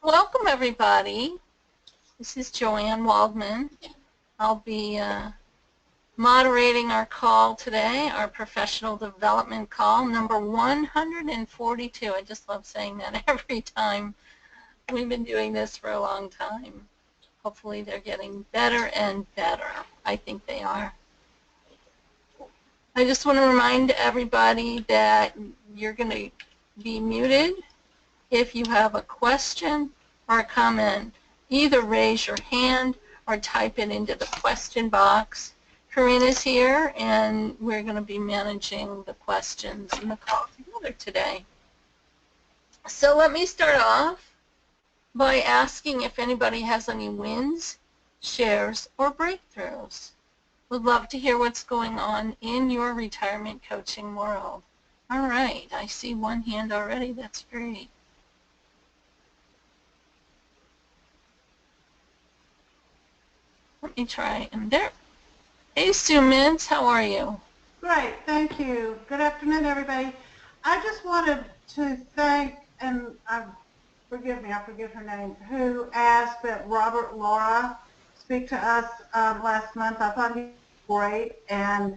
Welcome, everybody. This is Joanne Waldman. I'll be moderating our call today, our professional development call, number 142. I just love saying that every time. We've been doing this for a long time. Hopefully they're getting better and better. I think they are. I just want to remind everybody that you're going to be muted. If you have a question or a comment, either raise your hand or type it into the question box. Corinne is here, and we're going to be managing the questions in the call together today. So let me start off by asking if anybody has any wins, shares, or breakthroughs. Would love to hear what's going on in your retirement coaching world. All right, I see one hand already. That's great. Let me try, and there. Hey, Sue Mintz, how are you? Great, thank you. Good afternoon, everybody. I just wanted to thank, and forgive me, I forget her name, who asked that Robert Laura speak to us last month. I thought he was great, and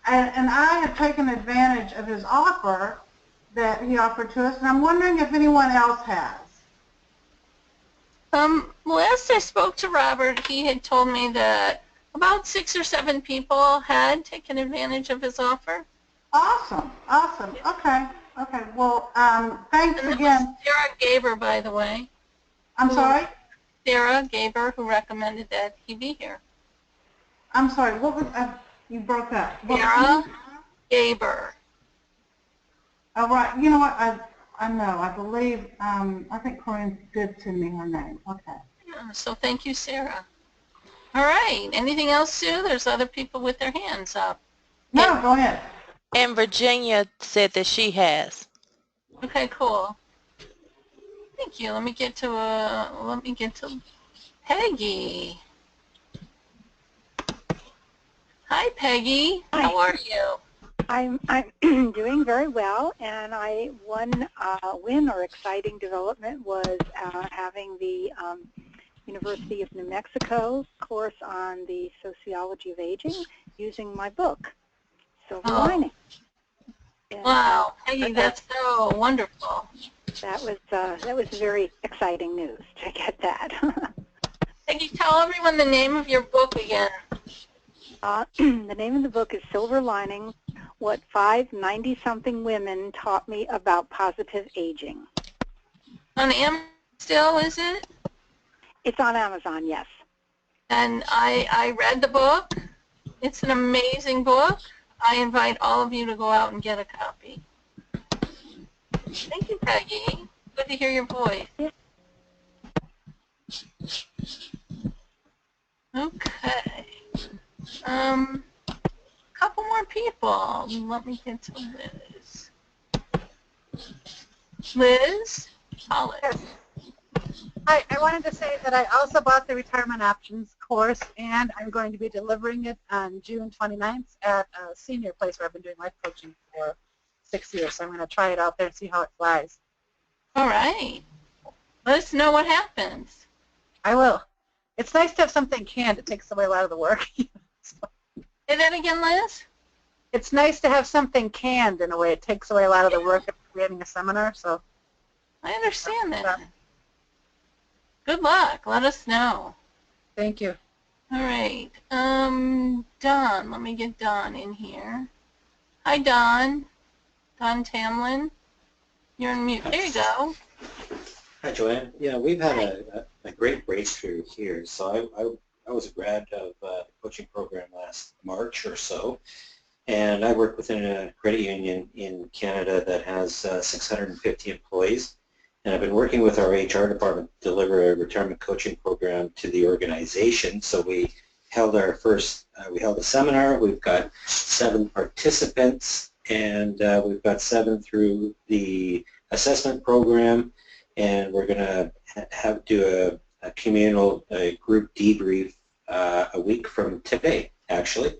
I have taken advantage of his offer that he offered to us, and I'm wondering if anyone else has. Last I spoke to Robert, he had told me that about 6 or 7 people had taken advantage of his offer. Awesome, awesome. Okay, okay. Well, thanks and again. Sarah Gaber, by the way. I'm sorry? Sarah Gaber, who recommended that he be here. I'm sorry, what was, you broke up. Sarah Gaber. Oh, right. You know what? I know. I believe, I think Corinne did send me her name. Okay. Yeah, so thank you, Sarah. All right. Anything else, Sue? There's other people with their hands up. No, go ahead. And Virginia said that she has. Okay, cool. Thank you. Let me get to Peggy. Hi, Peggy. Hi. How are you? I'm doing very well, and one win or exciting development was having the University of New Mexico course on the sociology of aging using my book, Silver Lining. And, wow, Peggy, that's so wonderful. That was very exciting news to get that. Peggy, tell everyone the name of your book again. The name of the book is Silver Lining: What 5 90-something Women Taught Me About Positive Aging. On Amazon still, is it? It's on Amazon, yes. And I read the book. It's an amazing book. I invite all of you to go out and get a copy. Thank you, Peggy. Good to hear your voice. Yeah. Okay. Couple more people. Let me get to Liz. Liz Hollis. Yes. Hi, I wanted to say that I also bought the Retirement Options course, and I'm going to be delivering it on June 29th at a senior place where I've been doing life coaching for 6 years. So I'm going to try it out there and see how it flies. All right. Let us know what happens. I will. It's nice to have something canned. It takes away a lot of the work. Say that again, Liz? It's nice to have something canned in a way. It takes away a lot of the work of creating a seminar. So I understand that. Good luck. Let us know. Thank you. All right. Don. Let me get Don in here. Hi, Don. Don Tamlin. You're on mute. There you go. Hi, Joanne. Yeah, we've had a great breakthrough here. So I was a grad of the coaching program last March or so, and I work within a credit union in Canada that has 650 employees. And I've been working with our HR department to deliver a retirement coaching program to the organization. So we held our first, we held a seminar. We've got 7 participants, and we've got 7 through the assessment program. And we're going to do a communal group debrief a week from today, actually.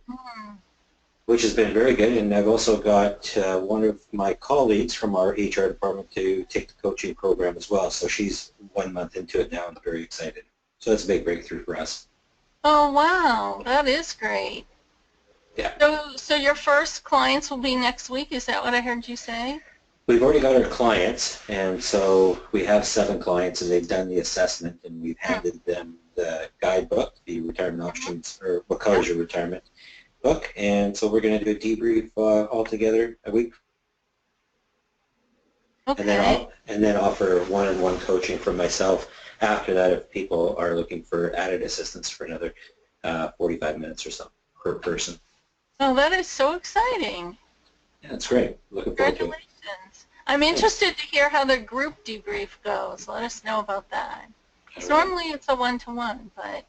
which has been very good. And I've also got one of my colleagues from our HR department to take the coaching program as well. So she's 1 month into it now and very excited. So that's a big breakthrough for us. Oh, wow. That is great. Yeah. So your first clients will be next week? Is that what I heard you say? We've already got our clients, and so we have 7 clients, and they've done the assessment, and we've handed them the guidebook, the retirement options, or what colors your retirement book, and so we're going to do a debrief all together a week, Okay. and then offer one-on-one coaching from myself after that if people are looking for added assistance for another 45 minutes or so per person. Oh, that is so exciting. Yeah, that's great. Looking forward to it. Congratulations. I'm interested to hear how the group debrief goes. Let us know about that. All right. Normally it's a one-to-one, but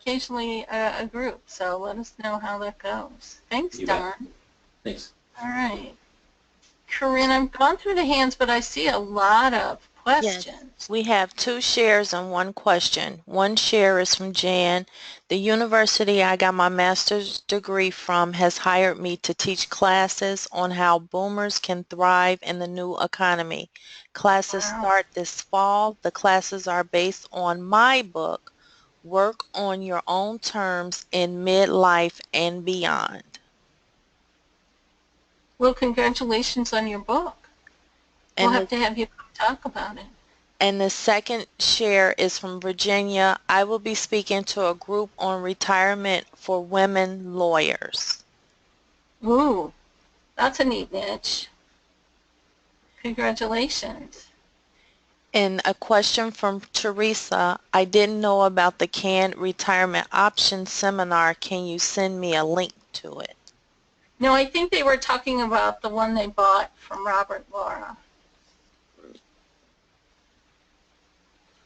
occasionally a group, so let us know how that goes. Thanks, You bet. Don. Thanks. All right. Corinne, I've gone through the hands, but I see a lot of questions. Yes, we have 2 shares and 1 question. One share is from Jan. The university I got my master's degree from has hired me to teach classes on how boomers can thrive in the new economy. Classes Wow. start this fall. The classes are based on my book, Work on Your Own Terms in Midlife and Beyond. Well, congratulations on your book. We'll And have the to have you come talk about it. And the second share is from Virginia. I will be speaking to a group on retirement for women lawyers. Ooh, that's a neat niche. Congratulations. And a question from Teresa. I didn't know about the canned retirement options seminar. Can you send me a link to it? No, I think they were talking about the one they bought from Robert Laura.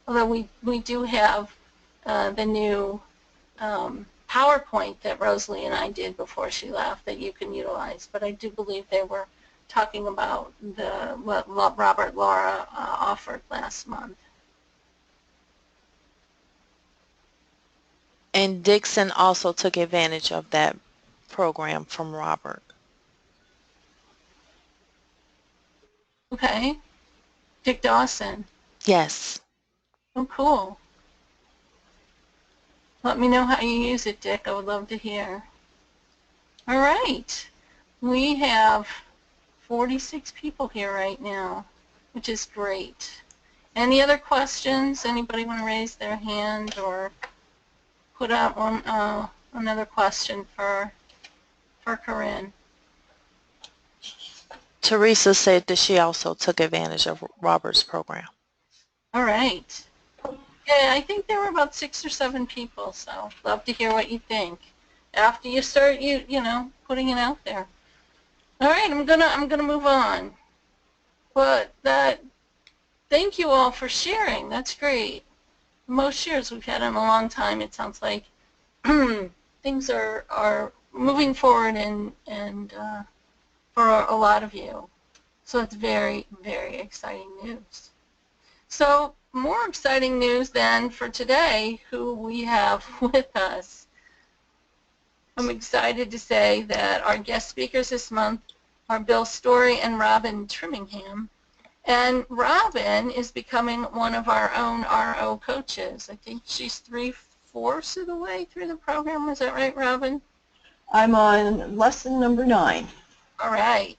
Although we do have the new PowerPoint that Rosalie and I did before she left that you can utilize, but I do believe they were talking about what Robert Laura offered last month. And Dixon also took advantage of that program from Robert. Okay. Dick Dawson. Yes. Oh, cool. Let me know how you use it, Dick. I would love to hear. All right. We have 46 people here right now, which is great. Any other questions? Anybody want to raise their hand or put up one, another question for Corinne? Teresa said that she also took advantage of Robert's program. All right. Yeah, I think there were about 6 or 7 people, so love to hear what you think after you start you know putting it out there. All right, I'm gonna move on. But thank you all for sharing. That's great. Most shares we've had in a long time. It sounds like things are moving forward and for a lot of you. So it's very, very exciting news. So more exciting news then for today, who we have with us. I'm excited to say that our guest speakers this month are Bill Storie and Robin Trimingham. And Robin is becoming one of our own RO coaches. I think she's 3/4 of the way through the program. Is that right, Robin? I'm on lesson number 9. All right.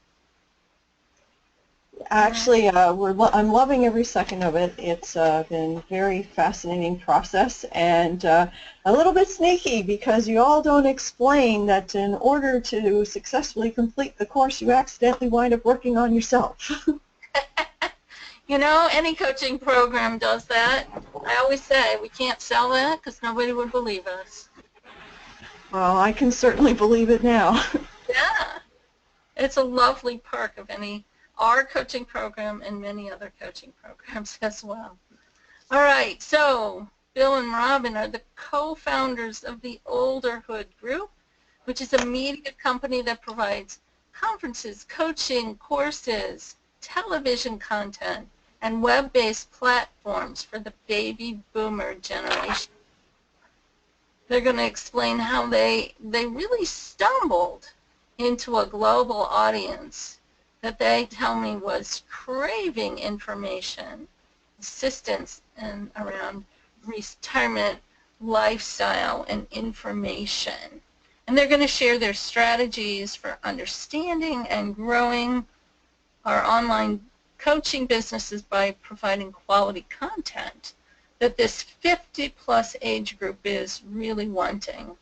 Actually, I'm loving every second of it. It's been a very fascinating process and a little bit sneaky because you all don't explain that in order to successfully complete the course, you accidentally wind up working on yourself. You know, any coaching program does that. I always say we can't sell that because nobody would believe us. Well, I can certainly believe it now. Yeah. It's a lovely perk of our coaching program and many other coaching programs as well. All right, so Bill and Robin are the co-founders of the Olderhood Group, which is a media company that provides conferences, coaching, courses, television content, and web-based platforms for the baby boomer generation. They're going to explain how they really stumbled into a global audience that they tell me was craving information, assistance and around retirement, lifestyle, and information. And they're going to share their strategies for understanding and growing our online coaching businesses by providing quality content that this 50-plus age group is really wanting.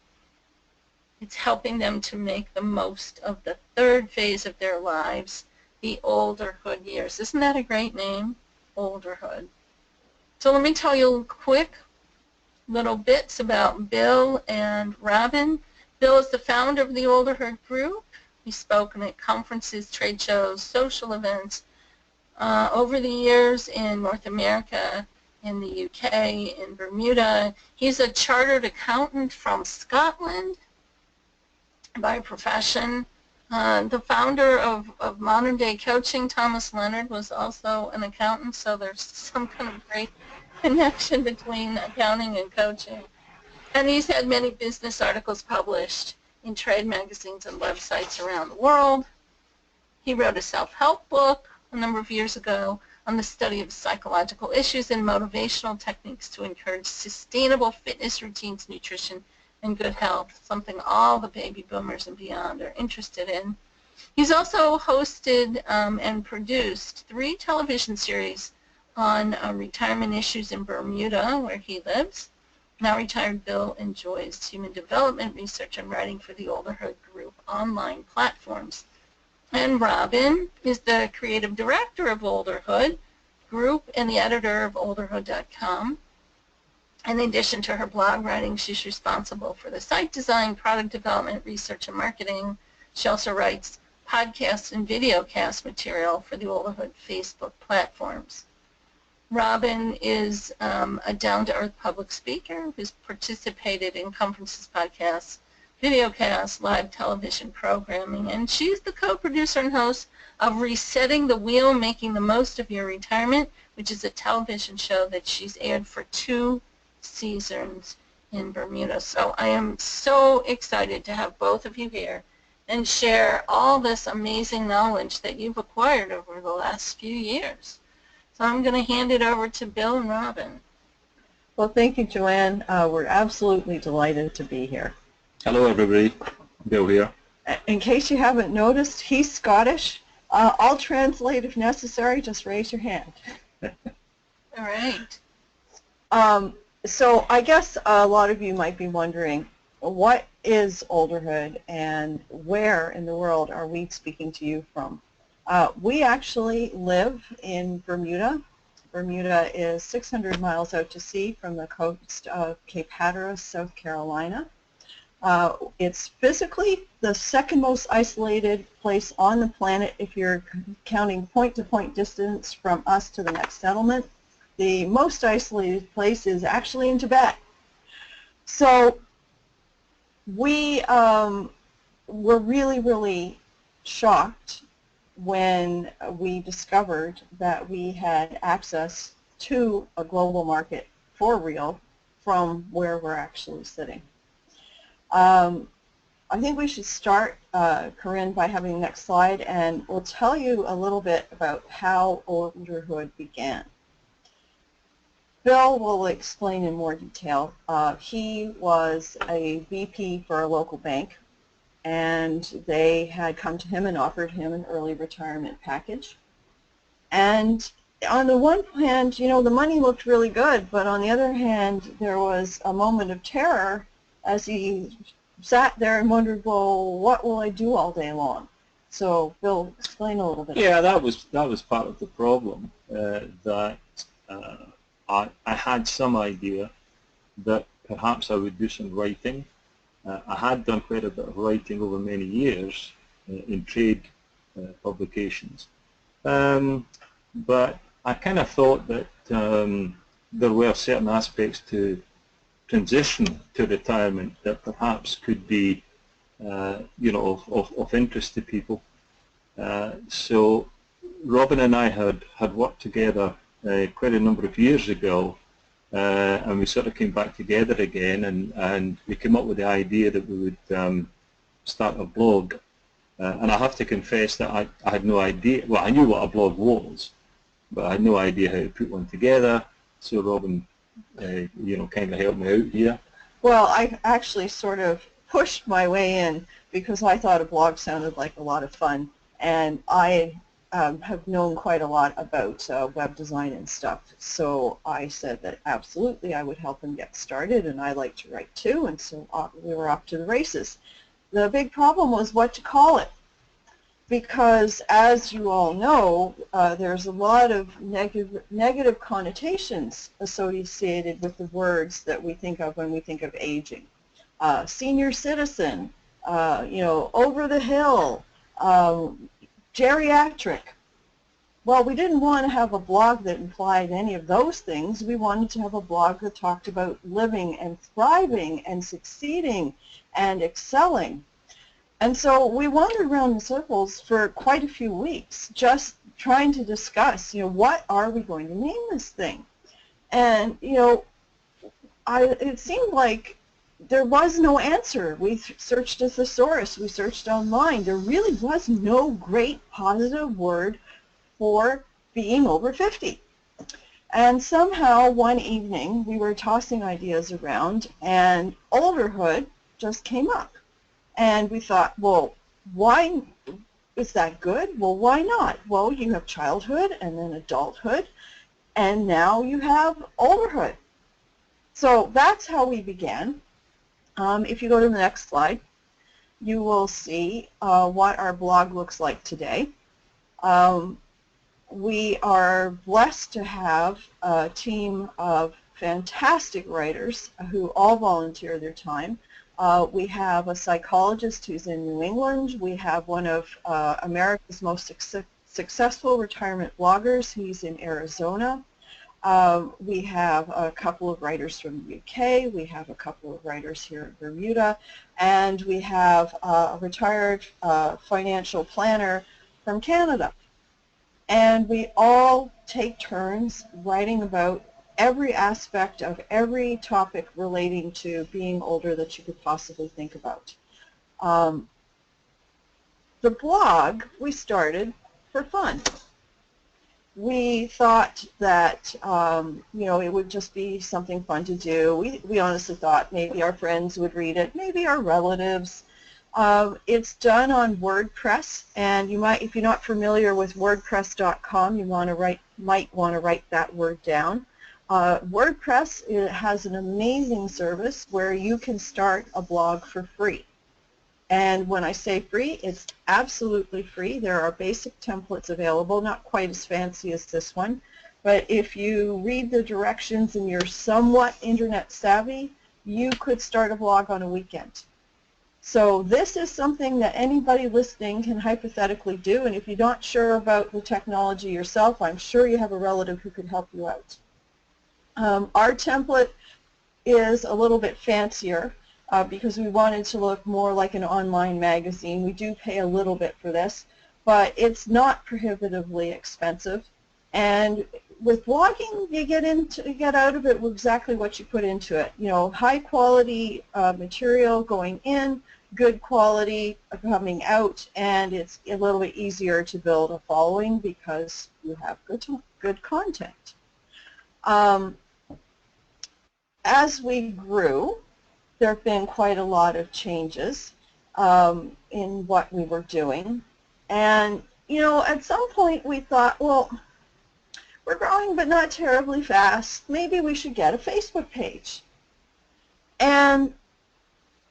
It's helping them to make the most of the third phase of their lives, the olderhood years. Isn't that a great name? Olderhood. So let me tell you quick little bits about Bill and Robin. Bill is the founder of the Olderhood Group. He's spoken at conferences, trade shows, social events over the years in North America, in the UK, in Bermuda. He's a chartered accountant from Scotland by profession. The founder of modern day coaching, Thomas Leonard, was also an accountant, so there's some kind of great connection between accounting and coaching. And he's had many business articles published in trade magazines and websites around the world. He wrote a self-help book a number of years ago on the study of psychological issues and motivational techniques to encourage sustainable fitness routines, nutrition, and good health, something all the baby boomers and beyond are interested in. He's also hosted and produced 3 television series on retirement issues in Bermuda, where he lives. Now retired Bill enjoys human development research and writing for the Olderhood Group online platforms. And Robin is the creative director of Olderhood Group and the editor of olderhood.com. In addition to her blog writing, she's responsible for the site design, product development, research, and marketing. She also writes podcast and videocast material for the Olderhood Facebook platforms. Robin is a down-to-earth public speaker who's participated in conferences, podcasts, videocasts, live television programming, and she's the co-producer and host of Resetting the Wheel, Making the Most of Your Retirement, which is a television show that she's aired for 2 seasons in Bermuda. So I am so excited to have both of you here and share all this amazing knowledge that you've acquired over the last few years. So I'm going to hand it over to Bill and Robin. Well, thank you, Joanne. We're absolutely delighted to be here. Hello, everybody. Bill here. In case you haven't noticed, he's Scottish. I'll translate if necessary. Just raise your hand. All right. So I guess a lot of you might be wondering, what is Olderhood and where in the world are we speaking to you from? We actually live in Bermuda. Bermuda is 600 miles out to sea from the coast of Cape Hatteras, South Carolina. It's physically the second most isolated place on the planet if you're counting point-to-point distance from us to the next settlement. The most isolated place is actually in Tibet. So we were really, really shocked when we discovered that we had access to a global market for real from where we're actually sitting. I think we should start, Corinne, by having the next slide, and we'll tell you a little bit about how Olderhood began. Bill will explain in more detail. He was a VP for a local bank, and they had come to him and offered him an early retirement package. And on the one hand, you know, the money looked really good, but on the other hand, there was a moment of terror as he sat there and wondered, well, what will I do all day long? So, Bill, explain a little bit. Yeah, that was part of the problem, that I had some idea that perhaps I would do some writing. I had done quite a bit of writing over many years in trade publications, but I kind of thought that there were certain aspects to transition to retirement that perhaps could be, you know, of interest to people. So Robin and I had worked together quite a number of years ago, and we sort of came back together again, and we came up with the idea that we would start a blog And I have to confess that I had no idea, well, I knew what a blog was, but I had no idea how to put one together. So Robin, you know, kind of helped me out here. Well, I actually sort of pushed my way in because I thought a blog sounded like a lot of fun, and I have known quite a lot about web design and stuff. So I said that absolutely I would help him get started, and I like to write too, and so we were off to the races. The big problem was what to call it, because as you all know, there's a lot of negative connotations associated with the words that we think of when we think of aging. Senior citizen, you know, over the hill, geriatric. Well, we didn't want to have a blog that implied any of those things. We wanted to have a blog that talked about living and thriving and succeeding and excelling. And so we wandered around in circles for quite a few weeks, just trying to discuss, you know, what are we going to name this thing? And, you know, it seemed like there was no answer. We searched a thesaurus, we searched online. There really was no great positive word for being over 50. And somehow one evening we were tossing ideas around and olderhood just came up. And we thought, well, why is that good? Well, why not? Well, you have childhood and then adulthood, and now you have olderhood. So that's how we began. If you go to the next slide, you will see what our blog looks like today. We are blessed to have a team of fantastic writers who all volunteer their time. We have a psychologist who's in New England. We have one of America's most successful retirement bloggers. He's in Arizona. We have a couple of writers from the UK. We have a couple of writers here in Bermuda. And we have a retired financial planner from Canada. And we all take turns writing about every aspect of every topic relating to being older that you could possibly think about. The blog we started for fun. We thought that you know, it would just be something fun to do. We honestly thought maybe our friends would read it, maybe our relatives. It's done on WordPress, and you might, if you're not familiar with WordPress.com, you might want to write that word down. WordPress, it has an amazing service where you can start a blog for free. And when I say free, it's absolutely free. There are basic templates available, not quite as fancy as this one, but if you read the directions and you're somewhat internet savvy, you could start a blog on a weekend. So this is something that anybody listening can hypothetically do, and if you're not sure about the technology yourself, I'm sure you have a relative who could help you out. Our template is a little bit fancier because we wanted to look more like an online magazine. We do pay a little bit for this, but it's not prohibitively expensive. And with blogging, you get out of it exactly what you put into it. You know, high quality material going in, good quality coming out, and it's a little bit easier to build a following because you have good content. As we grew, there have been quite a lot of changes in what we were doing. And, you know, at some point we thought, well, we're growing but not terribly fast. Maybe we should get a Facebook page. And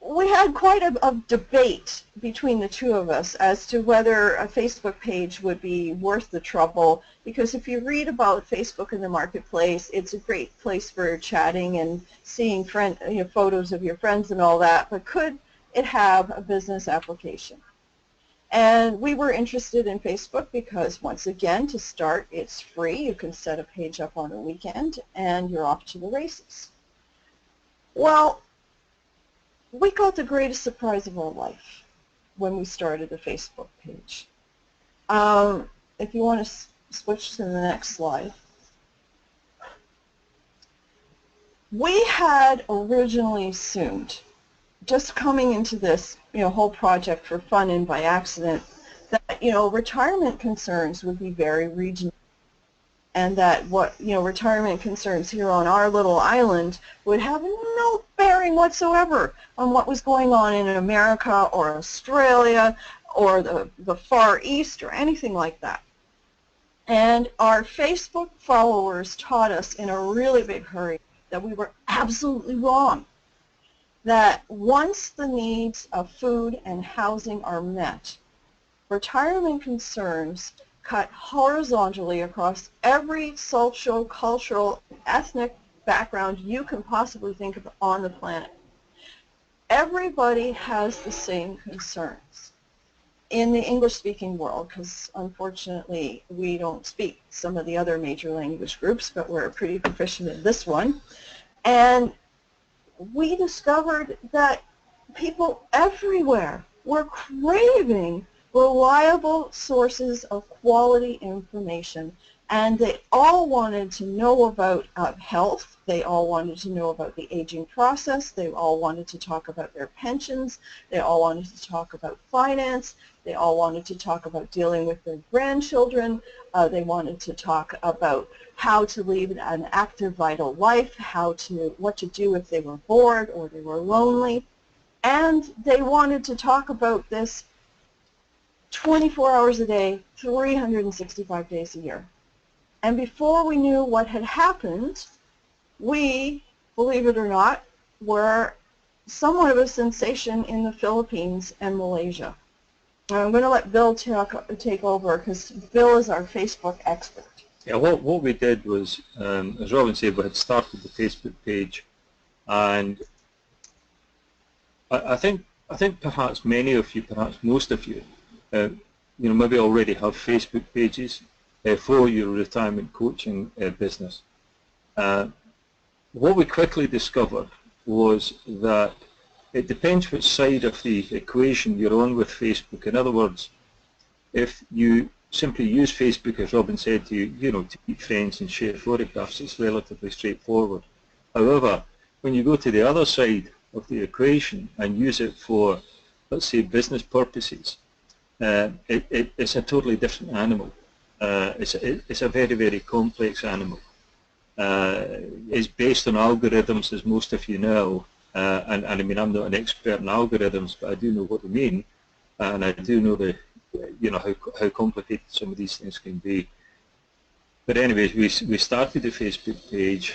we had quite a debate between the two of us as to whether a Facebook page would be worth the trouble, because if you read about Facebook in the marketplace, it's a great place for chatting and seeing photos of your friends and all that, but could it have a business application? And we were interested in Facebook because, once again, to start, it's free. You can set a page up on a weekend and you're off to the races. Well, we got the greatest surprise of our life when we started a Facebook page. If you want to switch to the next slide. We had originally assumed just coming into this, whole project for fun and by accident, that, retirement concerns would be very regional, and that retirement concerns here on our little island would have no bearing whatsoever on what was going on in America or Australia or the Far East or anything like that. And our Facebook followers taught us in a really big hurry that we were absolutely wrong. That once the needs of food and housing are met, retirement concerns cut horizontally across every social, cultural, ethnic background you can possibly think of on the planet. Everybody has the same concerns in the English-speaking world, because unfortunately we don't speak some of the other major language groups, but we're pretty proficient in this one. And we discovered that people everywhere were craving reliable sources of quality information, and they all wanted to know about health, they all wanted to know about the aging process, they all wanted to talk about their pensions, they all wanted to talk about finance, they all wanted to talk about dealing with their grandchildren, they wanted to talk about how to lead an active, vital life, what to do if they were bored or they were lonely, and they wanted to talk about this 24 hours a day, 365 days a year. And before we knew what had happened, we, believe it or not, were somewhat of a sensation in the Philippines and Malaysia. I'm going to let Bill take over, because Bill is our Facebook expert. Yeah, what we did was, as Robin said, we had started the Facebook page, and I think perhaps many of you, perhaps most of you, maybe already have Facebook pages for your retirement coaching business. What we quickly discovered was that it depends which side of the equation you're on with Facebook. In other words, if you simply use Facebook, as Robin said, to meet friends and share photographs, it's relatively straightforward. However, when you go to the other side of the equation and use it for, let's say, business purposes, it's a totally different animal. It's a very, very complex animal. It's based on algorithms, as most of you know, and I mean, I'm not an expert in algorithms, but I do know what they mean, and I do know how complicated some of these things can be. But anyways, we started the Facebook page.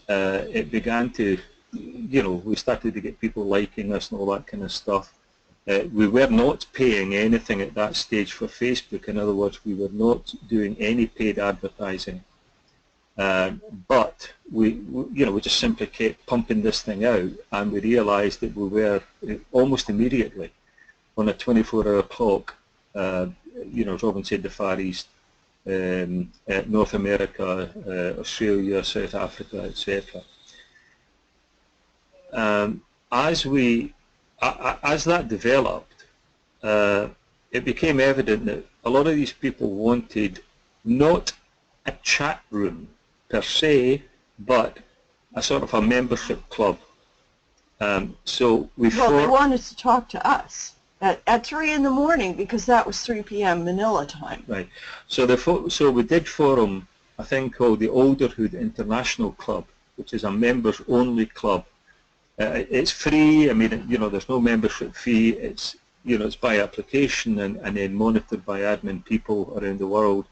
It began to, we started to get people liking us and all that kind of stuff. We were not paying anything at that stage for Facebook. In other words, we were not doing any paid advertising. But we just simply kept pumping this thing out, and we realized that we were almost immediately on a 24-hour clock, as Robin said, the Far East, North America, Australia, South Africa, etc. As that developed, it became evident that a lot of these people wanted not a chat room per se, but a sort of a membership club. So they wanted to talk to us at 3 in the morning, because that was 3 p.m. Manila time. Right. So we did form a thing called the Olderhood International Club, which is a members-only club. It's free. I mean, there's no membership fee. It's it's by application and then monitored by admin people around the world.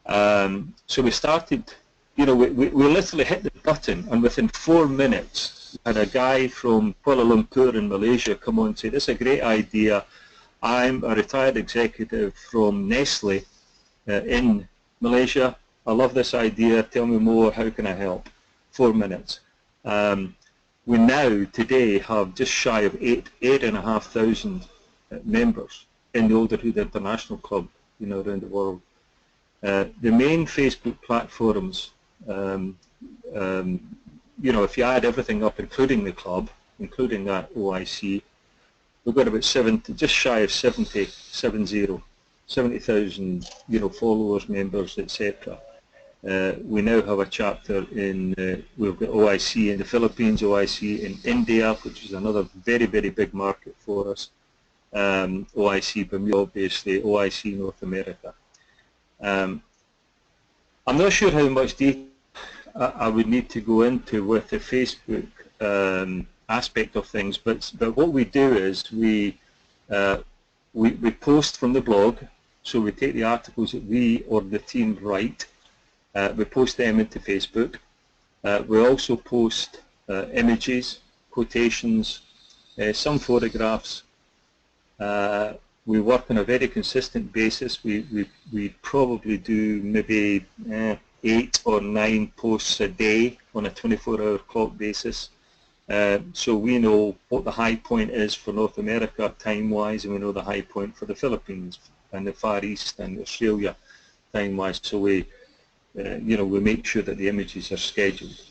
So we started. We literally hit the button, and within 4 minutes, we had a guy from Kuala Lumpur in Malaysia come on and say, "This is a great idea. I'm a retired executive from Nestle in Malaysia. I love this idea. Tell me more. How can I help?" 4 minutes. We now, today, have just shy of 8,500 members in the Olderhood International Club, around the world. The main Facebook platforms, if you add everything up, including the club, including that OIC, we've got about just shy of 70,000, followers, members, etc. We now have a chapter in, we've got OIC in the Philippines, OIC in India, which is another very, very big market for us. OIC Bermuda, obviously, OIC North America. I'm not sure how much detail I would need to go into with the Facebook aspect of things, but what we do is we post from the blog, so we take the articles that we or the team write, we post them into Facebook. We also post images, quotations, some photographs. We work on a very consistent basis. We probably do maybe 8 or 9 posts a day on a 24-hour clock basis. So we know what the high point is for North America time-wise, and we know the high point for the Philippines and the Far East and Australia time-wise. So we make sure that the images are scheduled.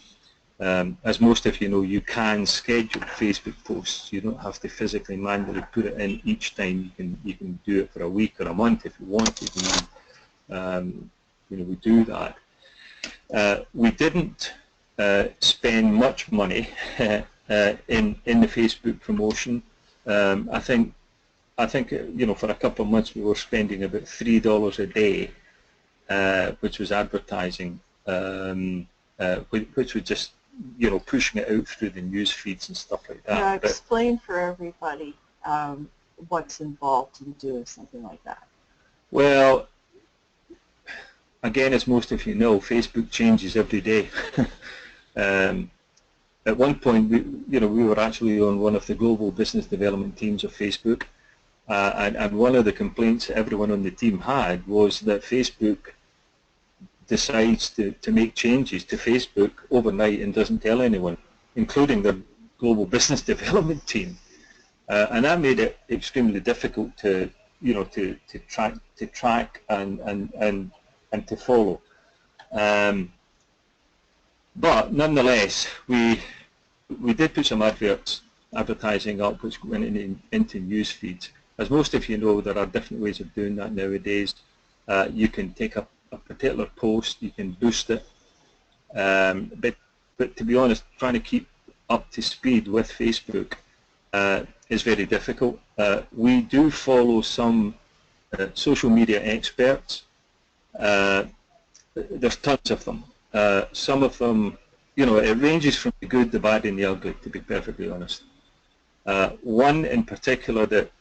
As most of you know, you can schedule Facebook posts. You don't have to physically manually put it in each time. You can do it for a week or a month if you want to. We do that. We didn't spend much money in the Facebook promotion. I think for a couple of months we were spending about $3 a day, which was advertising, which was just pushing it out through the news feeds and stuff like that. Now explain for everybody what's involved in doing something like that. Well, again, as most of you know, Facebook changes every day. At one point, we were actually on one of the global business development teams of Facebook, and one of the complaints that everyone on the team had was that Facebook decides to make changes to Facebook overnight and doesn't tell anyone, including the global business development team, and that made it extremely difficult to track and to follow. But nonetheless, we did put some advertising up which went into news feeds. As most of you know, there are different ways of doing that nowadays. You can take a particular post, you can boost it, but to be honest, trying to keep up to speed with Facebook is very difficult. We do follow some social media experts. There's tons of them. Some of them, it ranges from the good, the bad, and the ugly, to be perfectly honest. One in particular that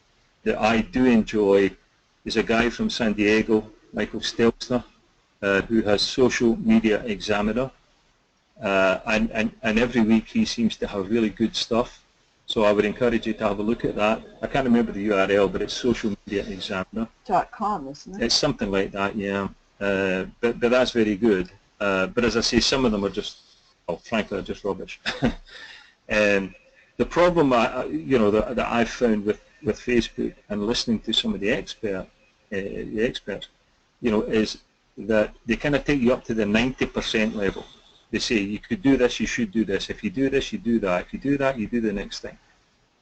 I do enjoy is a guy from San Diego, Michael Stelzner, who has Social Media Examiner, and every week he seems to have really good stuff. So I would encourage you to have a look at that. I can't remember the URL, but it's Social Media Examiner. .com, isn't it? It's something like that, yeah. But that's very good. But as I say, some of them are just, frankly, are just rubbish. The problem, that I've found with Facebook and listening to some of the experts, is that they kind of take you up to the 90% level. They say, you could do this, you should do this. If you do this, you do that. If you do that, you do the next thing.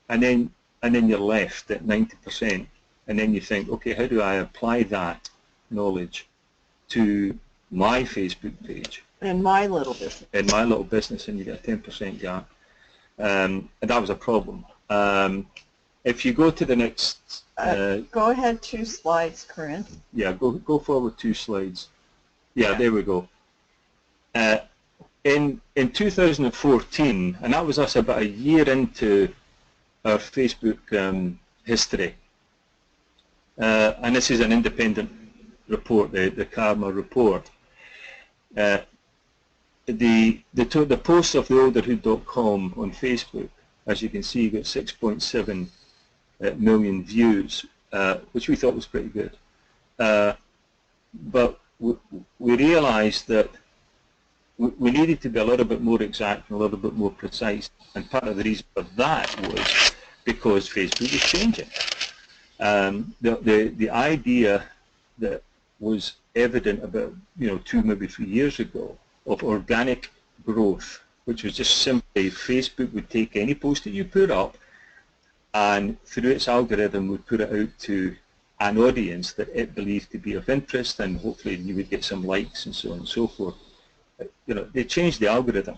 And then you're left at 90%. And then you think, okay, how do I apply that knowledge to my Facebook page? In my little business. In my little business, and you get a 10% gap. And that was a problem. If you go to the next... go ahead 2 slides, Corinne. Yeah, go forward 2 slides. Yeah, there we go. In 2014, and that was us about a year into our Facebook history, and this is an independent report, the Karma report. The posts of theolderhood.com on Facebook, as you can see, got 6.7 million views, which we thought was pretty good. But we realized that we needed to be a little bit more exact and a little bit more precise, and part of the reason for that was because Facebook was changing. The idea that was evident about 2, maybe 3 years ago of organic growth, which was just simply Facebook would take any post that you put up and through its algorithm would put it out to an audience that it believed to be of interest, and hopefully you would get some likes and so on and so forth. You know, they changed the algorithm,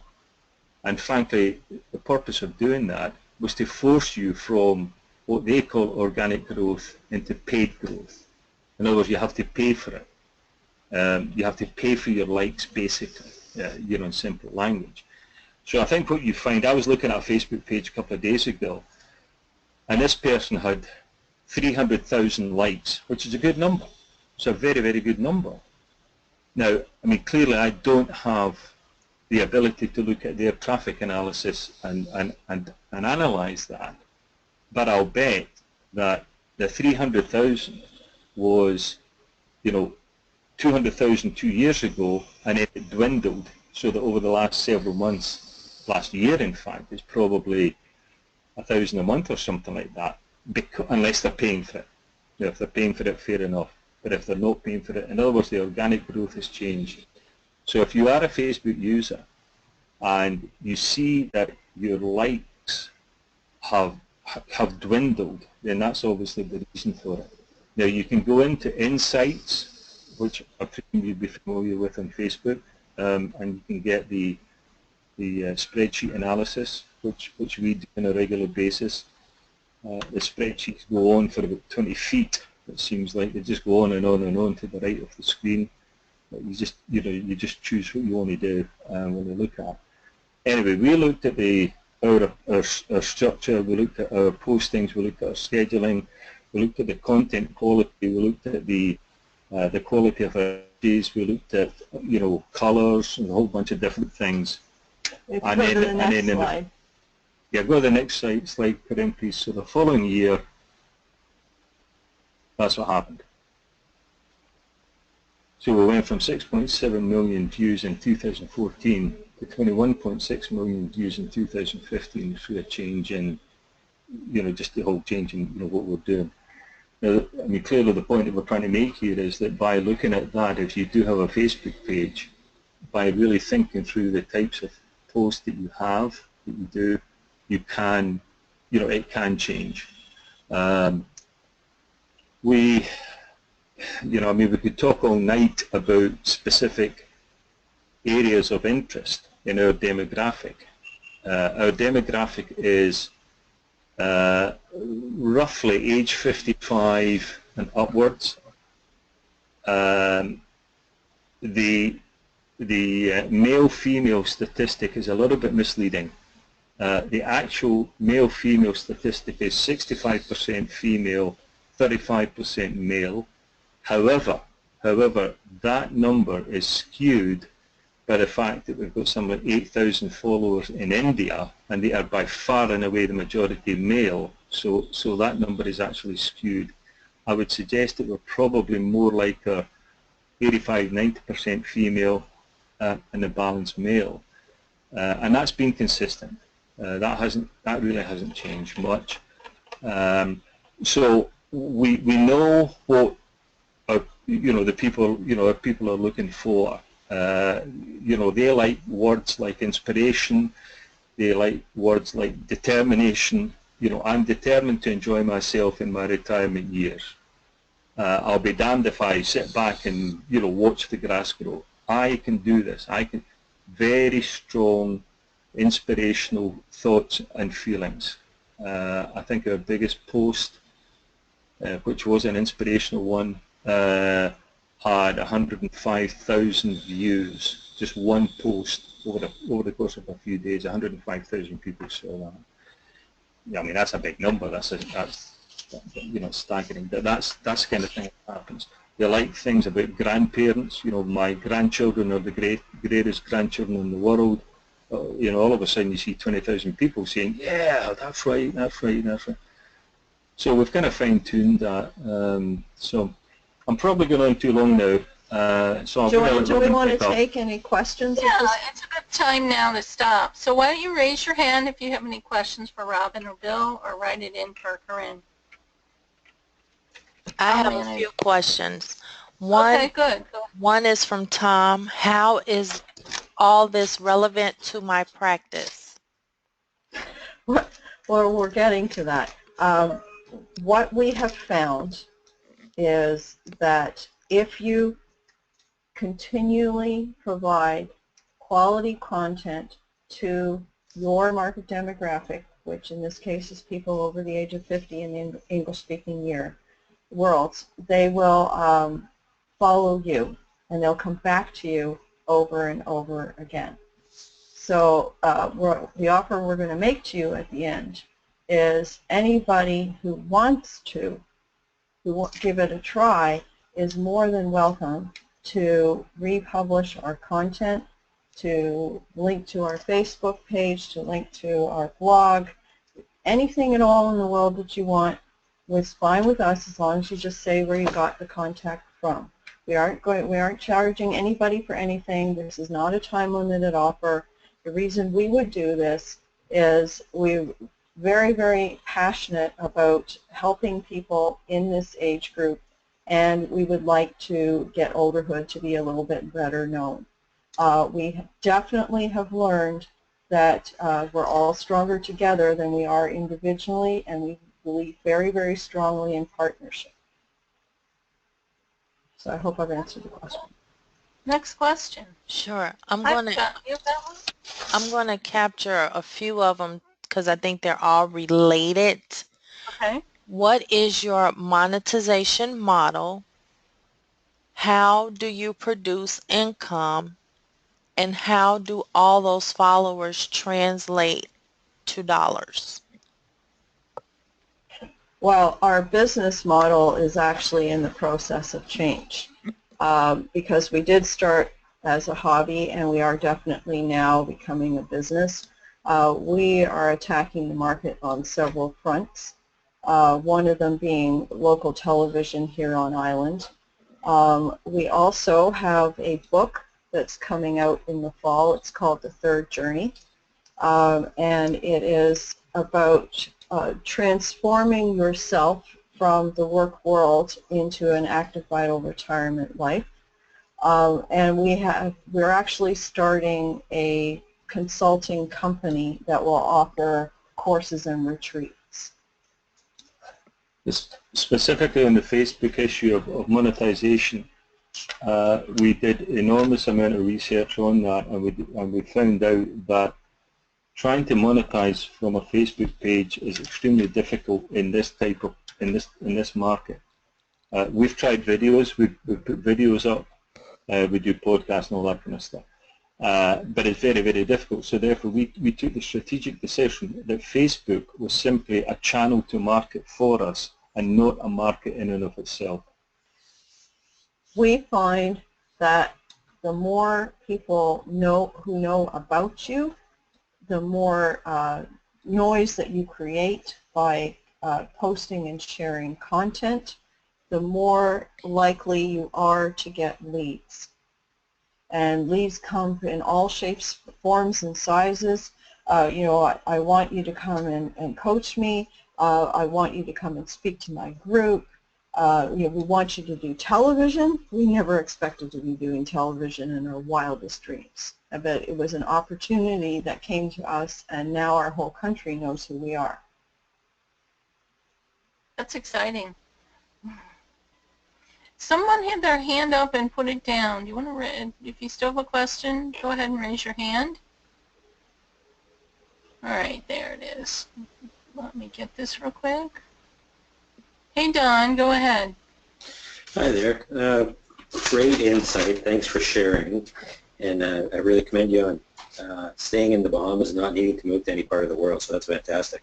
and frankly, the purpose of doing that was to force you from what they call organic growth into paid growth. In other words, you have to pay for it. You have to pay for your likes, basically, you know, in simple language. So I think what you find, I was looking at a Facebook page a couple of days ago, and this person had 300,000 likes, which is a good number. It's a very, very good number. Now, I mean, clearly I don't have the ability to look at their traffic analysis and analyze that, but I'll bet that the 300,000 was, you know, 200,000 2 years ago, and it dwindled so that over the last several months, last year in fact, it's probably 1,000 a month or something like that, unless they're paying for it. You know, if they're paying for it, fair enough. But if they're not paying for it, in other words, the organic growth has changed. So if you are a Facebook user and you see that your likes have dwindled, then that's obviously the reason for it. Now you can go into insights, which I presume you'd be familiar with on Facebook, and you can get the spreadsheet analysis, which we do on a regular basis. The spreadsheets go on for about 20 feet. It seems like they just go on and on and on to the right of the screen. But you just, you know, you just choose what you want to do when you look at. Anyway, we looked at our structure. We looked at our postings. We looked at our scheduling. We looked at the content quality. We looked at the quality of our pages. We looked at, you know, colors and a whole bunch of different things. Let's go to the next slide. Yeah, go to the next slide, Corinne, please. So the following year, that's what happened. So we went from 6.7 million views in 2014 to 21.6 million views in 2015 through a change in, you know, just the whole change in, you know, what we're doing. Now, I mean, clearly the point that we're trying to make here is that by looking at that, if you do have a Facebook page, by really thinking through the types of posts that you have, that you do, you can, you know, it can change. You know, I mean, we could talk all night about specific areas of interest in our demographic. Our demographic is roughly age 55 and upwards. The male-female statistic is a little bit misleading. The actual male-female statistic is 65% female, 35% male. However, that number is skewed by the fact that we've got some 8,000 followers in India, and they are by far and away the majority male, so that number is actually skewed. I would suggest that we're probably more like a 85-90% female and the balance male, and that's been consistent. That really hasn't changed much. So we know what our people are looking for. You know, they like words like inspiration. They like words like determination. You know, I'm determined to enjoy myself in my retirement years. I'll be damned if I sit back and, you know, watch the grass grow. I can do this. I can. Very strong inspirational thoughts and feelings. I think our biggest post, which was an inspirational one, had 105,000 views. Just one post over the course of a few days. 105,000 people saw that. Yeah, I mean, that's a big number. That's you know, staggering. That's the kind of thing that happens. They like things about grandparents. You know, my grandchildren are the greatest grandchildren in the world. You know, all of a sudden you see 20,000 people saying, yeah, that's right, that's right, that's right. So we've kind of fine-tuned that. So I'm probably going on too long now. So Joanne, do we want to take any questions? Yeah, it's a good time now to stop. So why don't you raise your hand if you have any questions for Robin or Bill, or write it in for Corinne. I have a few questions. One, okay, good. One is from Tom. How is all this relevant to my practice? Well, we're getting to that. What we have found is that if you continually provide quality content to your market demographic, which in this case is people over the age of 50 in the English-speaking worlds, they will follow you, and they'll come back to you over and over again. So the offer we're going to make to you at the end is anybody who wants to give it a try is more than welcome to republish our content, to link to our Facebook page, to link to our blog, anything at all in the world that you want was fine with us as long as you just say where you got the contact from. We aren't charging anybody for anything. This is not a time limited offer. The reason we would do this is we're very, very passionate about helping people in this age group, and we would like to get olderhood to be a little bit better known. We definitely have learned that we're all stronger together than we are individually, and we believe very, very strongly in partnership. So I hope I've answered the question. Next question. Sure. You have that one? I'm going to capture a few of them because I think they're all related. Okay. What is your monetization model? How do you produce income? And how do all those followers translate to dollars? Well, our business model is actually in the process of change because we did start as a hobby and we are definitely now becoming a business. We are attacking the market on several fronts, one of them being local television here on island. We also have a book that's coming out in the fall. It's called The Third Journey, and it is about transforming yourself from the work world into an active vital retirement life. And we're actually starting a consulting company that will offer courses and retreats. Specifically on the Facebook issue of monetization, we did enormous amount of research on that, and we found out that trying to monetize from a Facebook page is extremely difficult in this type of in this market. We've tried videos, we put videos up, we do podcasts and all that kind of stuff, but it's very, very difficult. So therefore, we took the strategic decision that Facebook was simply a channel to market for us and not a market in and of itself. We find that the more people who know about you, the more noise that you create by posting and sharing content, the more likely you are to get leads. And leads come in all shapes, forms, and sizes. You know, I want you to come and coach me. I want you to come and speak to my group. You know, we want you to do television. We never expected to be doing television in our wildest dreams. But it was an opportunity that came to us, and now our whole country knows who we are. That's exciting. Someone had their hand up and put it down. Do you want to, if you still have a question, go ahead and raise your hand. All right, there it is. Let me get this real quick. Hey, Don, go ahead. Hi there. Great insight. Thanks for sharing. And I really commend you on staying in the Bahamas and not needing to move to any part of the world, so that's fantastic.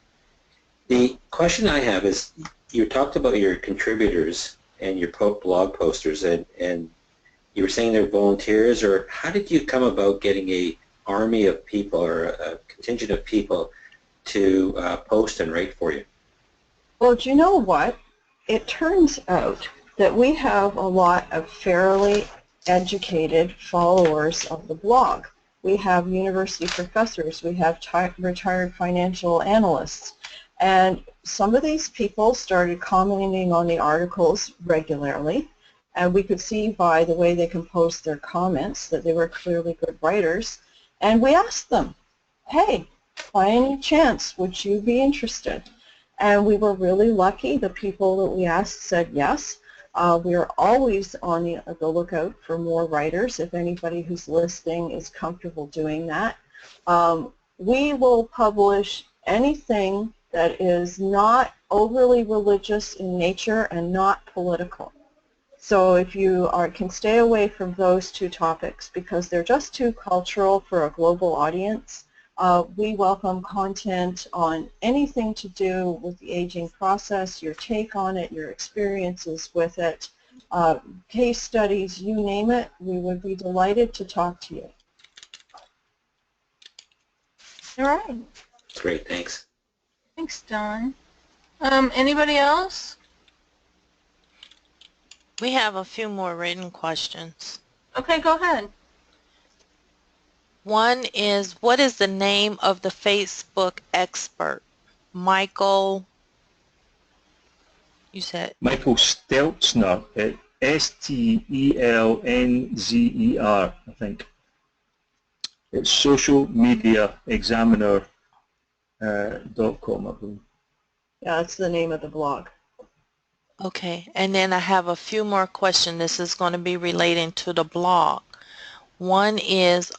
The question I have is, you talked about your contributors and your blog posters, and you were saying they're volunteers, or how did you come about getting a army of people or a contingent of people to post and write for you? Well, do you know what? It turns out that we have a lot of fairly educated followers of the blog. We have university professors, we have retired financial analysts, and some of these people started commenting on the articles regularly, and we could see by the way they composed their comments that they were clearly good writers, and we asked them, hey, by any chance, would you be interested? And we were really lucky. The people that we asked said yes. We're always on the lookout for more writers, if anybody who's listening is comfortable doing that. We will publish anything that is not overly religious in nature and not political. So if you can stay away from those two topics because they're just too cultural for a global audience. We welcome content on anything to do with the aging process, your take on it, your experiences with it, case studies, you name it. We would be delighted to talk to you. All right. Great, thanks. Thanks, Don. Anybody else? We have a few more written questions. Okay, go ahead. One is, what is the name of the Facebook expert? Michael, you said? Michael Stelzner, S-T-E-L-N-Z-E-R, I think. It's socialmediaexaminer.com, I believe. Yeah, that's the name of the blog. Okay, and then I have a few more questions. This is going to be relating to the blog. One is,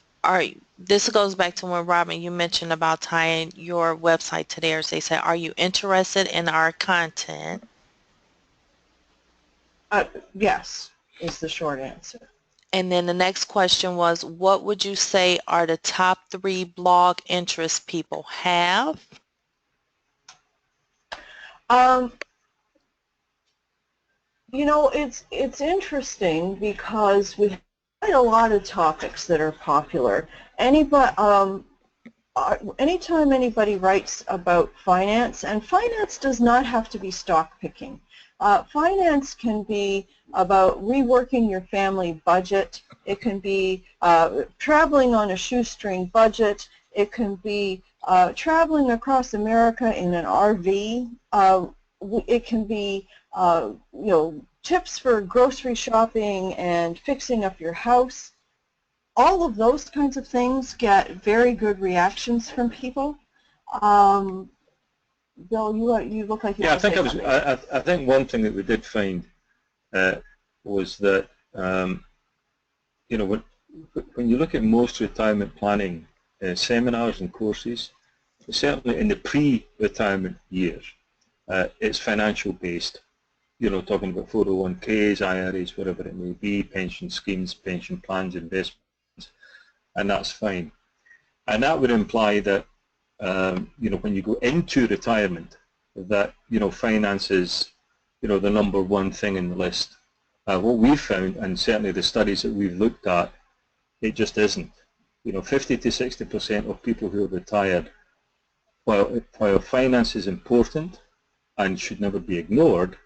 this goes back to when Robin, you mentioned about tying your website to theirs. They say, are you interested in our content? Yes, is the short answer. And then the next question was, what would you say are the top 3 blog interests people have? You know, it's interesting because we have a lot of topics that are popular. Anytime anybody writes about finance, and finance does not have to be stock picking. Finance can be about reworking your family budget. It can be traveling on a shoestring budget. It can be traveling across America in an RV. It can be tips for grocery shopping and fixing up your house. All of those kinds of things get very good reactions from people. Bill, you look like you Yeah, want to say something. I think one thing that we did find was that when you look at most retirement planning seminars and courses, certainly in the pre-retirement years, it's financial based. Talking about 401ks, IRAs, whatever it may be, pension schemes, pension plans, investments, and that's fine. And that would imply that, when you go into retirement, that, finance is, the number one thing in the list. What we've found, and certainly the studies that we've looked at, it just isn't. 50 to 60% of people who are retired, while finance is important and should never be ignored,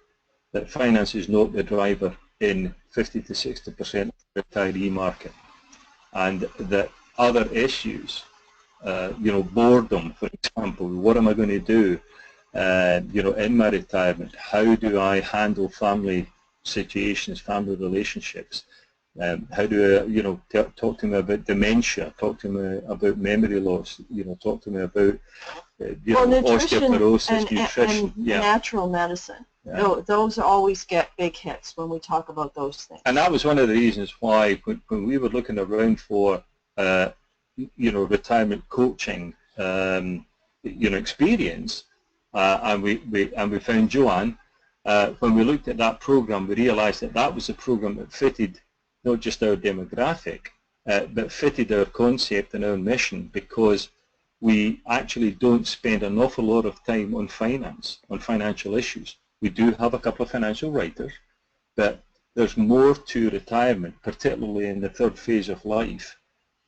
that finance is not the driver in 50 to 60% of the retiree market, and that other issues, boredom, for example, what am I going to do, in my retirement? How do I handle family situations, family relationships? How do I, talk to me about dementia? Talk to me about memory loss. Talk to me about Nutrition osteoporosis, nutrition, and natural medicine. Yeah. Those always get big hits when we talk about those things. And that was one of the reasons why, when we were looking around for, retirement coaching, experience, and we found Joanne. When we looked at that program, we realised that that was a program that fitted not just our demographic, but fitted our concept and our mission, because we actually don't spend an awful lot of time on finance, on financial issues. We do have a couple of financial writers, but there's more to retirement, particularly in the third phase of life,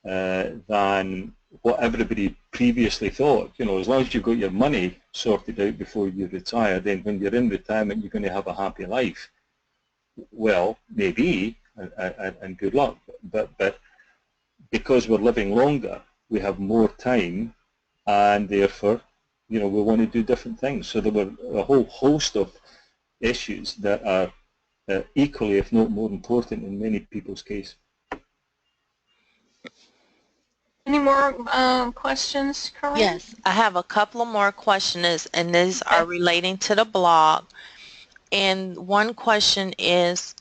than what everybody previously thought. As long as you've got your money sorted out before you retire, then when you're in retirement, you're going to have a happy life. Well, maybe, and good luck, but because we're living longer, we have more time, and therefore, we want to do different things. So there were a whole host of issues that are equally, if not more important in many people's case. Any more questions, Corinne? Yes, I have a couple of more questions, and these are relating to the blog. And one question is,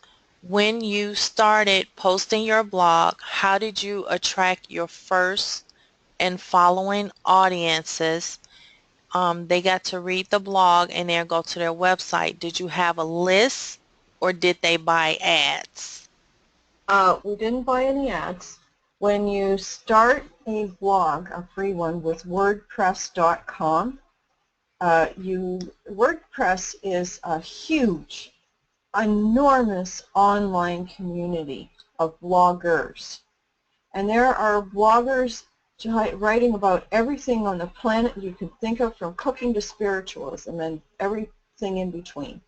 when you started posting your blog, how did you attract your first and following audiences? They got to read the blog and then go to their website. Did you have a list or did they buy ads? We didn't buy any ads. When you start a blog, a free one, with WordPress.com, WordPress is a huge, enormous online community of bloggers. And there are bloggers writing about everything on the planet you can think of, from cooking to spiritualism and everything in between.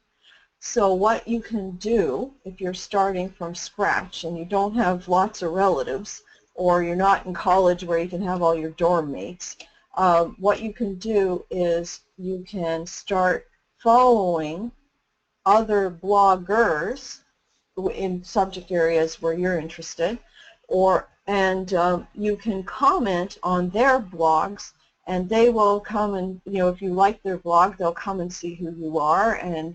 So what you can do if you're starting from scratch and you don't have lots of relatives, or you're not in college where you can have all your dorm mates, what you can do is you can start following other bloggers in subject areas where you're interested, and you can comment on their blogs, and they will come and, if you like their blog, they'll come and see who you are, and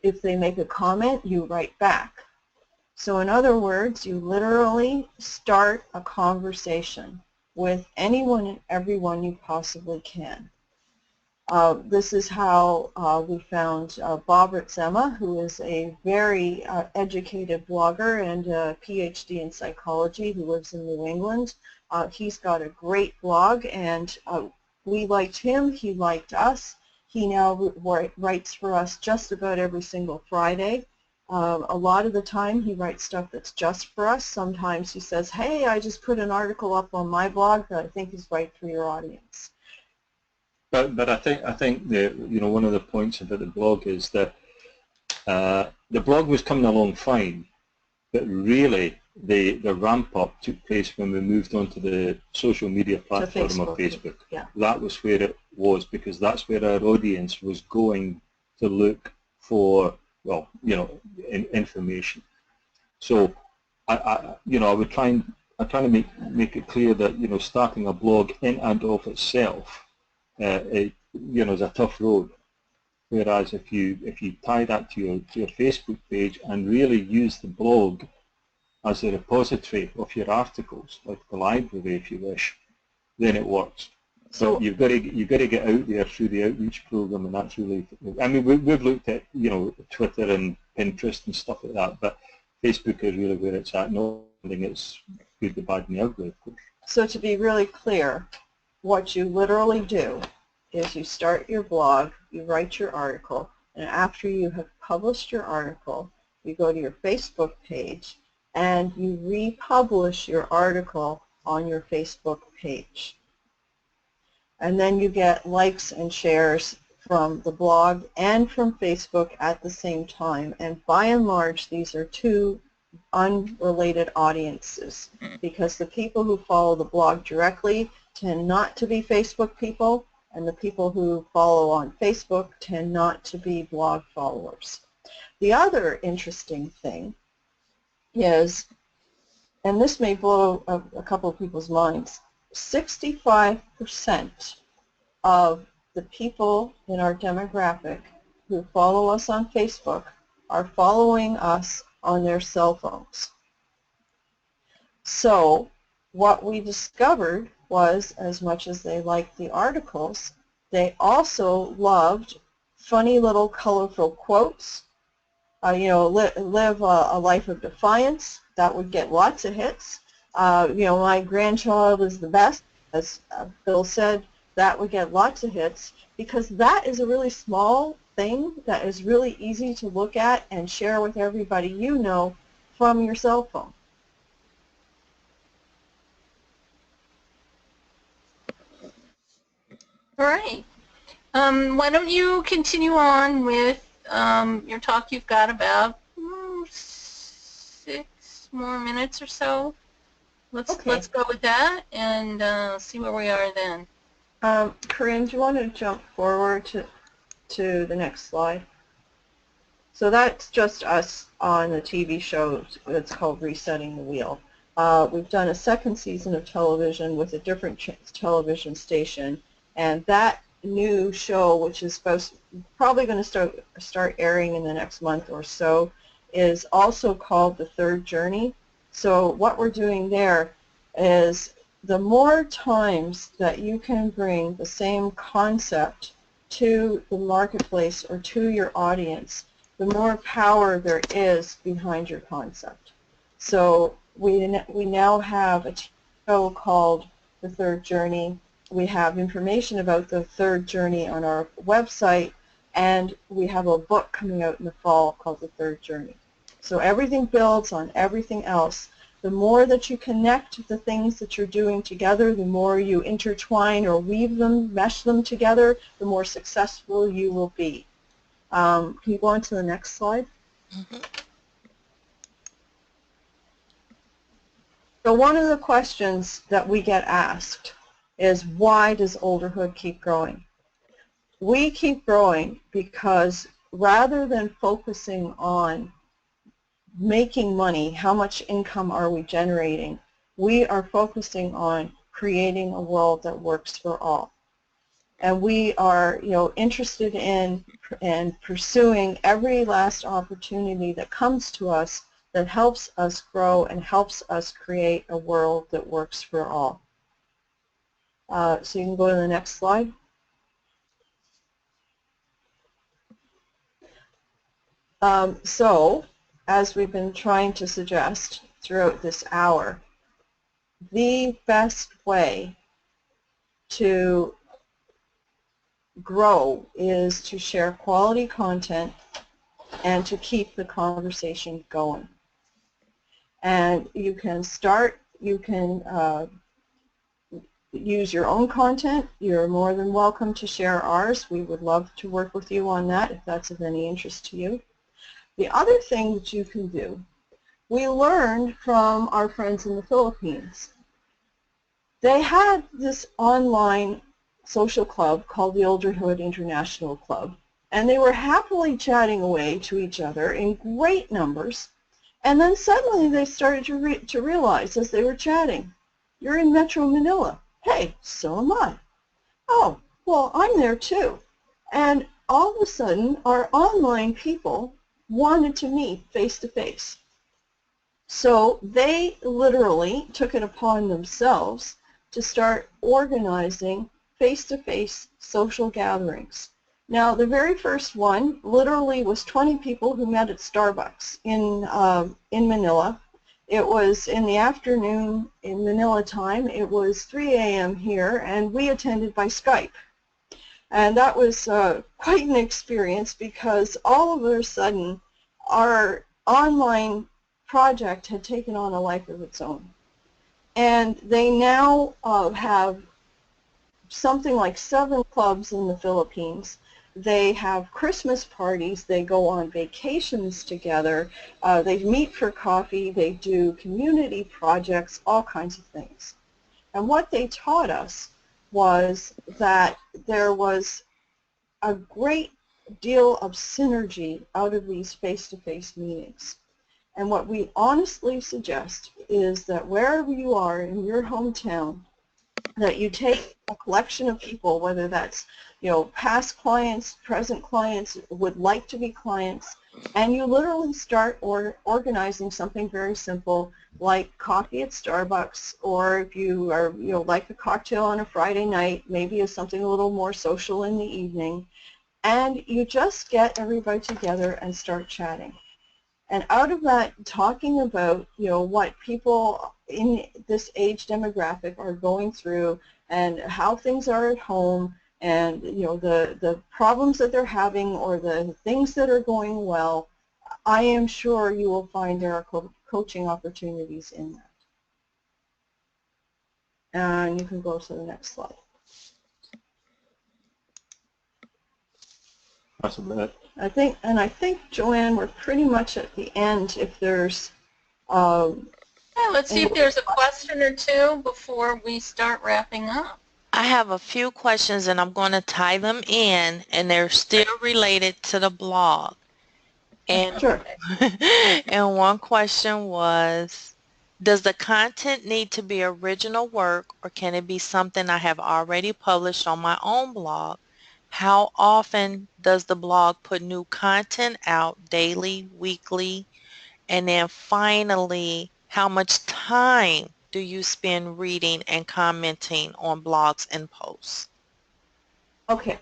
if they make a comment, you write back. So in other words, you literally start a conversation with anyone and everyone you possibly can. This is how we found Bob Ritzema, who is a very educated blogger and a PhD in psychology who lives in New England. He's got a great blog, and we liked him, he liked us. He now writes for us just about every single Friday. A lot of the time he writes stuff that's just for us. Sometimes he says, hey, I just put an article up on my blog that I think is right for your audience. But I think the one of the points about the blog is that the blog was coming along fine, but really the ramp up took place when we moved on to the social media platform of Facebook. Yeah. That was where it was, because that's where our audience was going to look for, well, information. So I would try to make it clear that starting a blog in and of itself is a tough road. Whereas if you tie that to your Facebook page and really use the blog as a repository of your articles, like the library if you wish, then it works. So you've got to get out there through the outreach program, and that's really. I mean, we've looked at Twitter and Pinterest and stuff like that, but Facebook is really where it's at. No, I think it's good, the bad, and the ugly, of course. So to be really clear, what you literally do is you start your blog, you write your article, and after you have published your article, you go to your Facebook page and you republish your article on your Facebook page. And then you get likes and shares from the blog and from Facebook at the same time. And by and large, these are two unrelated audiences, because the people who follow the blog directly tend not to be Facebook people, and the people who follow on Facebook tend not to be blog followers. The other interesting thing is, and this may blow a couple of people's minds, 65% of the people in our demographic who follow us on Facebook are following us on their cell phones. So what we discovered was, as much as they liked the articles, they also loved funny little colorful quotes. Live a life of defiance. That would get lots of hits. My grandchild is the best, as Bill said. That would get lots of hits, because that is a really small thing that is really easy to look at and share with everybody you know from your cell phone. All right. Why don't you continue on with your talk? You've got about 6 more minutes or so. Let's go with that and see where we are then. Corinne, do you want to jump forward to the next slide? So that's just us on a TV show that's called Resetting the Wheel. We've done a second season of television with a different television station, and that new show, which is probably going to start airing in the next month or so, is also called The Third Journey. So what we're doing there is the more times that you can bring the same concept to the marketplace or to your audience, the more power there is behind your concept. So we now have a show called The Third Journey. We have information about The Third Journey on our website, and we have a book coming out in the fall called The Third Journey. So everything builds on everything else. The more that you connect the things that you're doing together, the more you intertwine or weave them, mesh them together, the more successful you will be. Can you go on to the next slide? Mhm. So one of the questions that we get asked is, why does Olderhood keep growing? We keep growing because rather than focusing on making money, how much income are we generating, we are focusing on creating a world that works for all. And we are, interested in and pursuing every last opportunity that comes to us that helps us grow and helps us create a world that works for all. So you can go to the next slide. So, as we've been trying to suggest throughout this hour, the best way to grow is to share quality content and to keep the conversation going. And you can use your own content. You're more than welcome to share ours. We would love to work with you on that if that's of any interest to you. The other thing that you can do, we learned from our friends in the Philippines. They had this online social club called the Olderhood International Club, and they were happily chatting away to each other in great numbers, and then suddenly they started to realize as they were chatting, you're in Metro Manila. Hey, so am I. Oh, well, I'm there too. And all of a sudden, our online people wanted to meet face to face. So they literally took it upon themselves to start organizing face-to-face social gatherings. Now, the very first one literally was 20 people who met at Starbucks in Manila. It was in the afternoon in Manila time. It was 3 a.m. here, and we attended by Skype. And that was quite an experience because all of a sudden our online project had taken on a life of its own. And they now have something like 7 clubs in the Philippines. They have Christmas parties. They go on vacations together. They meet for coffee. They do community projects, all kinds of things. And what they taught us was that there was a great deal of synergy out of these face-to-face meetings. And what we honestly suggest is that wherever you are in your hometown, that you take a collection of people, whether that's past clients, present clients, would like to be clients, and you literally start organizing something very simple like coffee at Starbucks, or if you are like a cocktail on a Friday night, maybe it's something a little more social in the evening, and you just get everybody together and start chatting. And out of that, talking about what people in this age demographic are going through and how things are at home, and the problems that they're having or the things that are going well, I am sure you will find there are coaching opportunities in that. And you can go to the next slide. That's about it. I think, Joanne, we're pretty much at the end. If there's Yeah, let's see if there's a question or two before we start wrapping up. I have a few questions and I'm going to tie them in, and they're still related to the blog. And, sure. and one question was, does the content need to be original work, or can it be something I have already published on my own blog? How often does the blog put new content out, daily, weekly? And then finally, how much time do you spend reading and commenting on blogs and posts? Okay,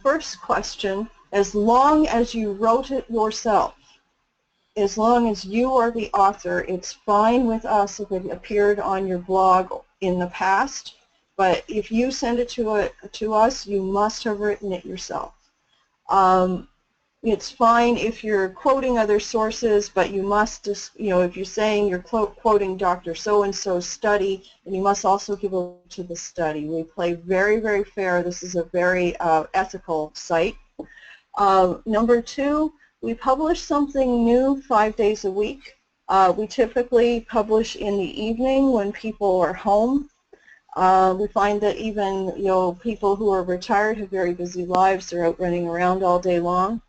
first question, as long as you wrote it yourself, as long as you are the author, it's fine with us if it appeared on your blog in the past, but if you send it to us, you must have written it yourself. It's fine if you're quoting other sources, but you must just, if you're saying you're quoting Dr. So-and-so's study, then you must also give a link to the study. We play very, very fair. This is a very ethical site. Number two, we publish something new 5 days a week. We typically publish in the evening when people are home. We find that even, people who are retired have very busy lives. They're out running around all day long.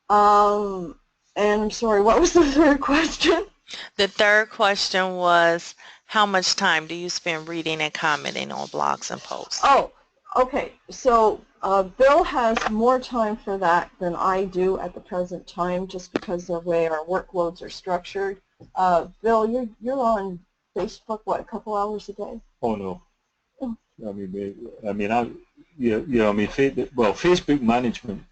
And I'm sorry, what was the third question? The third question was, how much time do you spend reading and commenting on blogs and posts? Oh, okay. So Bill has more time for that than I do at the present time, just because of the way our workloads are structured. Bill, you're on Facebook, what, a couple hours a day? Oh no. Facebook management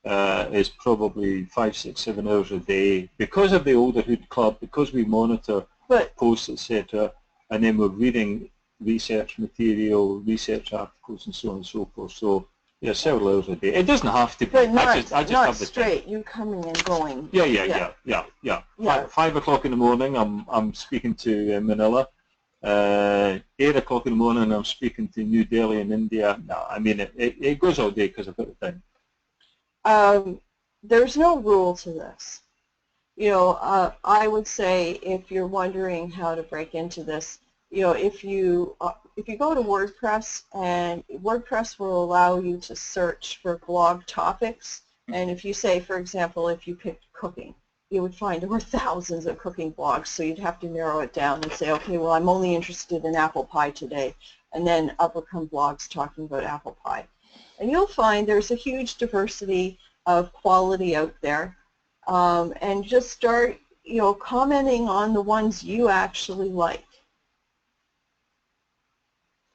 is probably 5, 6, 7 hours a day because of the Olderhood Club, because we monitor posts, etc., and then we're reading research material, research articles, and so on and so forth. So yeah, several hours a day. It doesn't have to be. But not, I just not have the straight. time. You coming and going. Yeah. 5 o'clock in the morning, I'm speaking to Manila. 8 o'clock in the morning, I'm speaking to New Delhi in India. No, I mean it goes all day because I've got the time. There's no rule to this. I would say if you're wondering how to break into this, if you go to WordPress, and WordPress will allow you to search for blog topics, and if you say, for example, if you picked cooking, you would find there were thousands of cooking blogs, so you'd have to narrow it down and say, okay, well, I'm only interested in apple pie today, and then up will come blogs talking about apple pie. And you'll find there's a huge diversity of quality out there, and just start, commenting on the ones you actually like.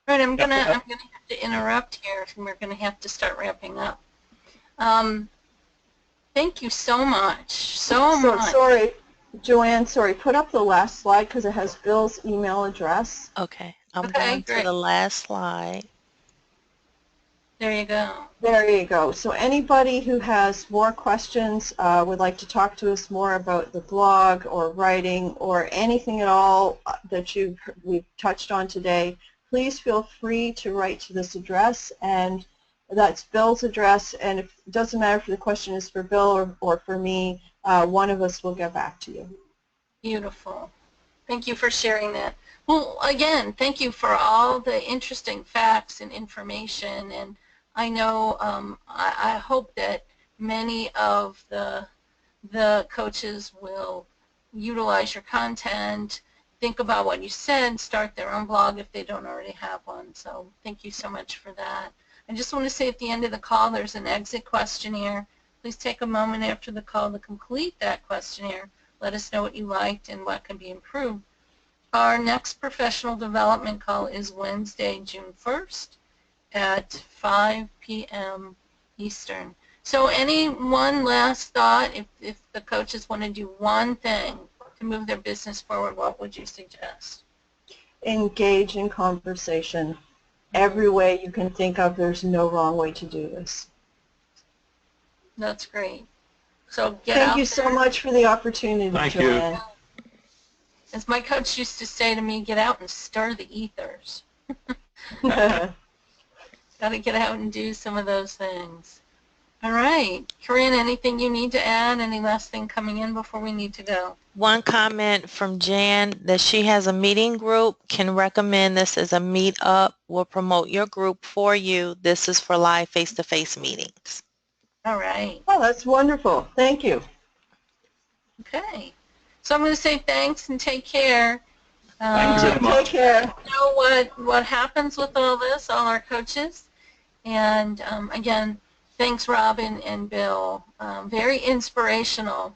Right, I'm gonna have to interrupt here, and we're gonna have to start wrapping up. Thank you so much, so much. Sorry, Joanne, put up the last slide because it has Bill's email address. Okay, I'm going to the last slide. There you go. There you go. So anybody who has more questions, would like to talk to us more about the blog or writing or anything at all that we've touched on today, please feel free to write to this address, and that's Bill's address, and it doesn't matter if the question is for Bill or for me, one of us will get back to you. Beautiful. Thank you for sharing that. Well, again, thank you for all the interesting facts and information, and I know, I hope that many of the coaches will utilize your content, think about what you said, start their own blog if they don't already have one. So thank you so much for that. I just want to say at the end of the call there's an exit questionnaire. Please take a moment after the call to complete that questionnaire. Let us know what you liked and what can be improved. Our next professional development call is Wednesday, June 1st at 5 p.m. Eastern. So any one last thought, if the coaches want to do one thing to move their business forward, what would you suggest? Engage in conversation. Every way you can think of, there's no wrong way to do this. That's great. So get out there. Thank you so much for the opportunity, Joanne. You. As my coach used to say to me, get out and stir the ethers. Got to get out and do some of those things. All right. Corinne, anything you need to add? Any last thing coming in before we need to go? One comment from Jan that she has a meeting group, can recommend this as a meetup, will promote your group for you. This is for live face-to-face meetings. All right. Oh, that's wonderful. Thank you. Okay. So I'm going to say thanks and take care. Thank you very much. Take care. You know what happens with all this, all our coaches, And again, thanks Robin and Bill. Very inspirational.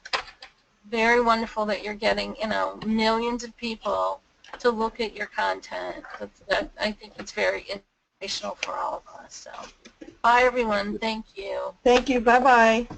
Very wonderful that you're getting, you know, millions of people to look at your content. I think it's very inspirational for all of us. So, bye everyone. Thank you. Thank you. Bye-bye.